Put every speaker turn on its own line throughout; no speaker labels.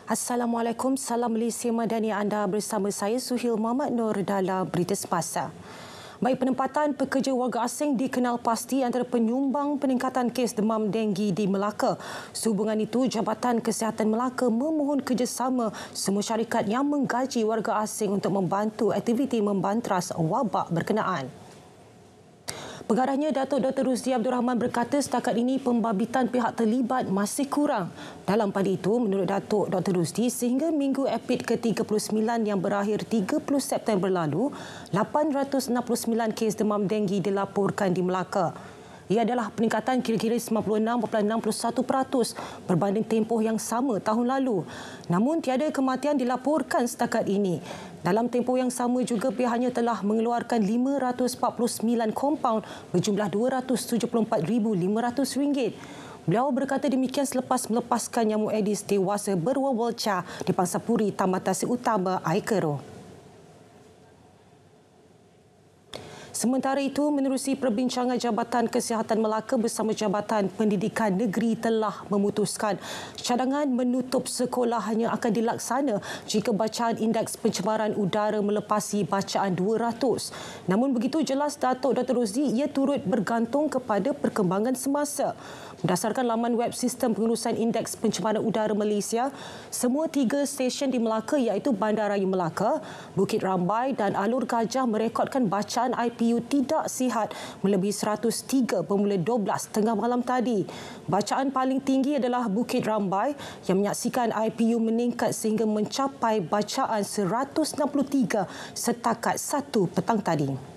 Assalamualaikum, salam Malaysia Madani. Anda bersama saya Suhil Muhammad Nur dalam Berita Semasa. Baik, penempatan pekerja warga asing dikenal pasti antara penyumbang peningkatan kes demam denggi di Melaka. Sehubungan itu, Jabatan Kesihatan Melaka memohon kerjasama semua syarikat yang menggaji warga asing untuk membantu aktiviti membantras wabak berkenaan. Pengarahnya Datuk Dr. Rusdi Abdul Rahman berkata setakat ini pembabitan pihak terlibat masih kurang. Dalam pada itu, menurut Datuk Dr. Rusdi, sehingga minggu EPID ke-39 yang berakhir 30 September lalu, 869 kes demam denggi dilaporkan di Melaka. Ia adalah peningkatan kira-kira 96.61% berbanding tempoh yang sama tahun lalu. Namun tiada kematian dilaporkan setakat ini. Dalam tempoh yang sama juga pihaknya telah mengeluarkan 549 kompaun berjumlah RM274,500. Beliau berkata demikian selepas melepaskan nyamuk Aedes dewasa berwawalca di Pangsapuri Tamatasi Utama Aikero. Sementara itu, menerusi perbincangan Jabatan Kesihatan Melaka bersama Jabatan Pendidikan Negeri telah memutuskan cadangan menutup sekolah hanya akan dilaksana jika bacaan indeks pencemaran udara melepasi bacaan 200. Namun begitu jelas Datuk Dr. Rusdi, ia turut bergantung kepada perkembangan semasa. Berdasarkan laman web Sistem Pengurusan Indeks Pencemaran Udara Malaysia, semua 3 stesen di Melaka iaitu Bandaraya Melaka, Bukit Rambai dan Alur Gajah merekodkan bacaan IPU tidak sihat melebihi 103 bermula 12 tengah malam tadi. Bacaan paling tinggi adalah Bukit Rambai yang menyaksikan IPU meningkat sehingga mencapai bacaan 163 setakat 1 petang tadi.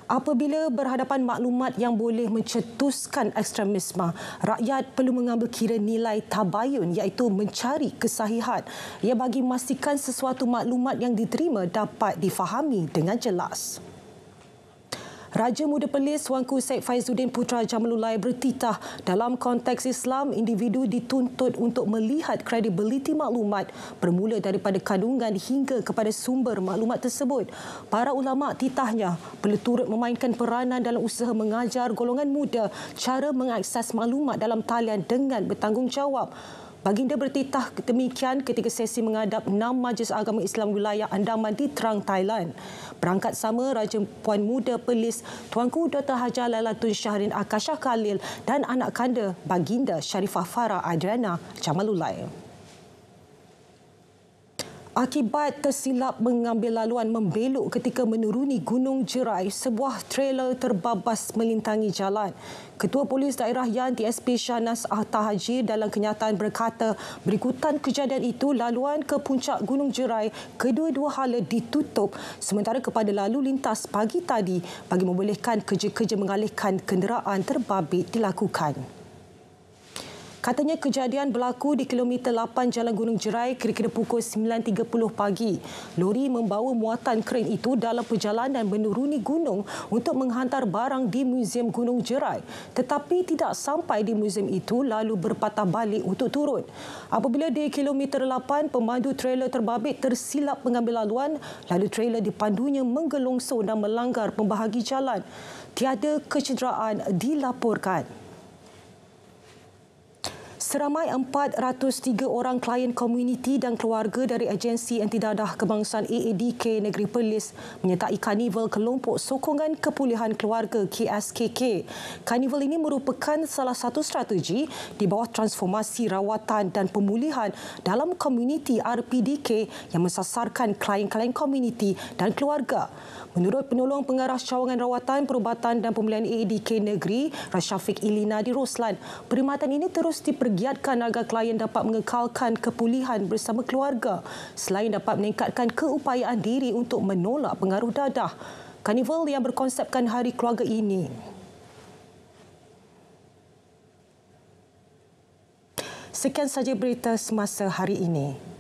Apabila berhadapan maklumat yang boleh mencetuskan ekstremisme, rakyat perlu mengambil kira nilai tabayun iaitu mencari kesahihan. Ia bagi memastikan sesuatu maklumat yang diterima dapat difahami dengan jelas. Raja Muda Perlis Wangku Syed Faizuddin Putra Jamalullah bertitah dalam konteks Islam, individu dituntut untuk melihat kredibiliti maklumat bermula daripada kandungan hingga kepada sumber maklumat tersebut. Para ulama titahnya perlu turut memainkan peranan dalam usaha mengajar golongan muda cara mengakses maklumat dalam talian dengan bertanggungjawab. Baginda bertitah demikian ketika sesi menghadap 6 Majlis Agama Islam Wilayah Andaman di Trang, Thailand. Berangkat sama Raja Puan Muda Perlis Tuanku Dr. Hajar Lailatun Syahrin Akashah Khalil dan anak kanda Baginda Sharifah Farah Adriana Jamalullah. Akibat tersilap mengambil laluan membelok ketika menuruni Gunung Jerai, sebuah trailer terbabas melintangi jalan. Ketua Polis Daerah Yan TSP Shahnaz Tahajir dalam kenyataan berkata berikutan kejadian itu laluan ke puncak Gunung Jerai kedua-dua hala ditutup sementara kepada lalu lintas pagi tadi bagi membolehkan kerja-kerja mengalihkan kenderaan terbabit dilakukan. Katanya kejadian berlaku di kilometer 8 Jalan Gunung Jerai kira-kira pukul 9.30 pagi. Lori membawa muatan kren itu dalam perjalanan menuruni gunung untuk menghantar barang di Muzium Gunung Jerai. Tetapi tidak sampai di muzium itu lalu berpatah balik untuk turun. Apabila di kilometer 8, pemandu trailer terbabit tersilap mengambil laluan lalu trailer dipandunya menggelongsor dan melanggar pembahagi jalan. Tiada kecederaan dilaporkan. Seramai 403 orang klien komuniti dan keluarga dari Agensi Antidadah Kebangsaan AADK Negeri Perlis menyertai Karnival Kelompok Sokongan Kepulihan Keluarga KSKK. Karnival ini merupakan salah satu strategi di bawah transformasi rawatan dan pemulihan dalam komuniti RPDK yang mensasarkan klien-klien komuniti dan keluarga. Menurut penolong pengarah cawangan rawatan, perubatan dan pemulihan AADK Negeri, Rasyafiq Ilina di Roslan, perkhidmatan ini terus dipergiatkan agar klien dapat mengekalkan kepulihan bersama keluarga selain dapat meningkatkan keupayaan diri untuk menolak pengaruh dadah. Karnival yang berkonsepkan Hari Keluarga ini sekian saja berita semasa hari ini.